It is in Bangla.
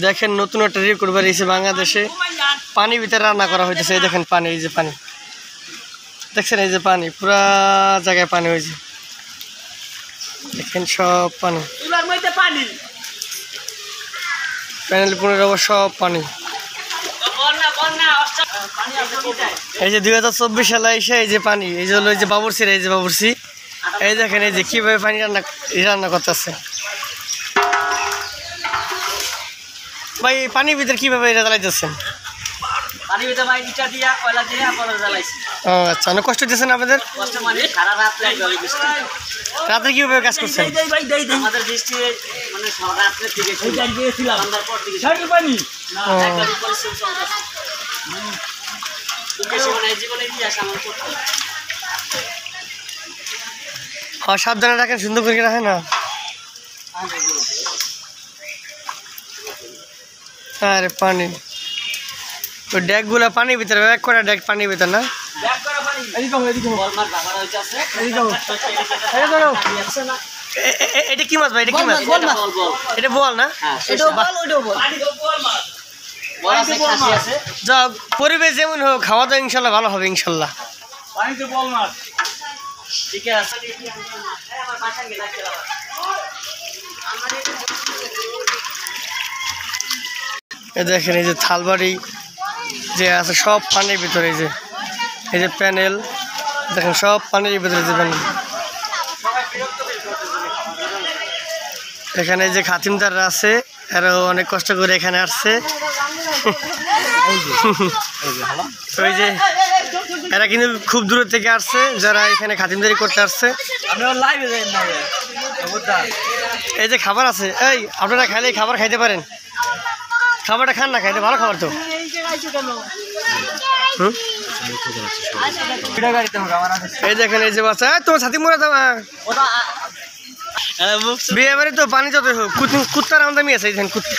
দেখেন নতুন একটা রেকর্ড বেরিয়েছে বাংলাদেশে, পানির ভিতরে রান্না করা হইতেছে। এই দেখেন পানি, এই যে পানি দেখছেন, এই যে পানি পুরা জায়গায় পানি হয়েছে, দেখেন সব পানি, প্যানেল পুনের সব পানি। এই যে 2024 সালে এসে এই যে পানি, এই যে হলো এই যে বাবুরসির, এই যে বাবুরসি, এই দেখেন এই যে কিভাবে পানি রান্না করতেছে ভাই। পানির ভিতরে কিভাবে এটা জ্বালাইতেছেন? আচ্ছা, অনেক কষ্ট দিচ্ছেন আপনাদের। রাতে কিভাবে কাজ করছেন? সাবধানে রাখেন, সুন্দর করে রাখেন না। আরে পানি, ওই ড্যাগ গুলা পানির ভিতরে, এক করে ড্যাগ পানির ভিতরে না। এটা কি মাছ ভাই? এটা কি মাছ? এটা বোয়াল না? যা পরিবেশ যেমন হোক, খাওয়া দাওয়া ইনশাল্লাহ ভালো হবে ইনশাল্লাহ। দেখেন এই যে থালবাড়ি যে আছে সব পানির ভিতরে, এই যে প্যানেল দেখেন সব পানির ভিতরে যে প্যানেল। এখানে যে খাতিমদাররা আছে এরাও অনেক কষ্ট করে এখানে আসছে। ওই যে এরা কিন্তু খুব দূর থেকে আসছে, যারা এখানে খাতিমদারি করতে আসছে। এই যে খাবার আছে, এই আপনারা খাইলে খাবার খাইতে পারেন, খাবারটা খান না, খাইতে ভালো খাবার তো। এই দেখেন এই যে বাচ্চা, তোমার সাথী মোড়া দামা বিয়ে বাড়ি তো পানি যত হোক কুত্তার আমদামি আছে, এই দেখেন কুত্তা।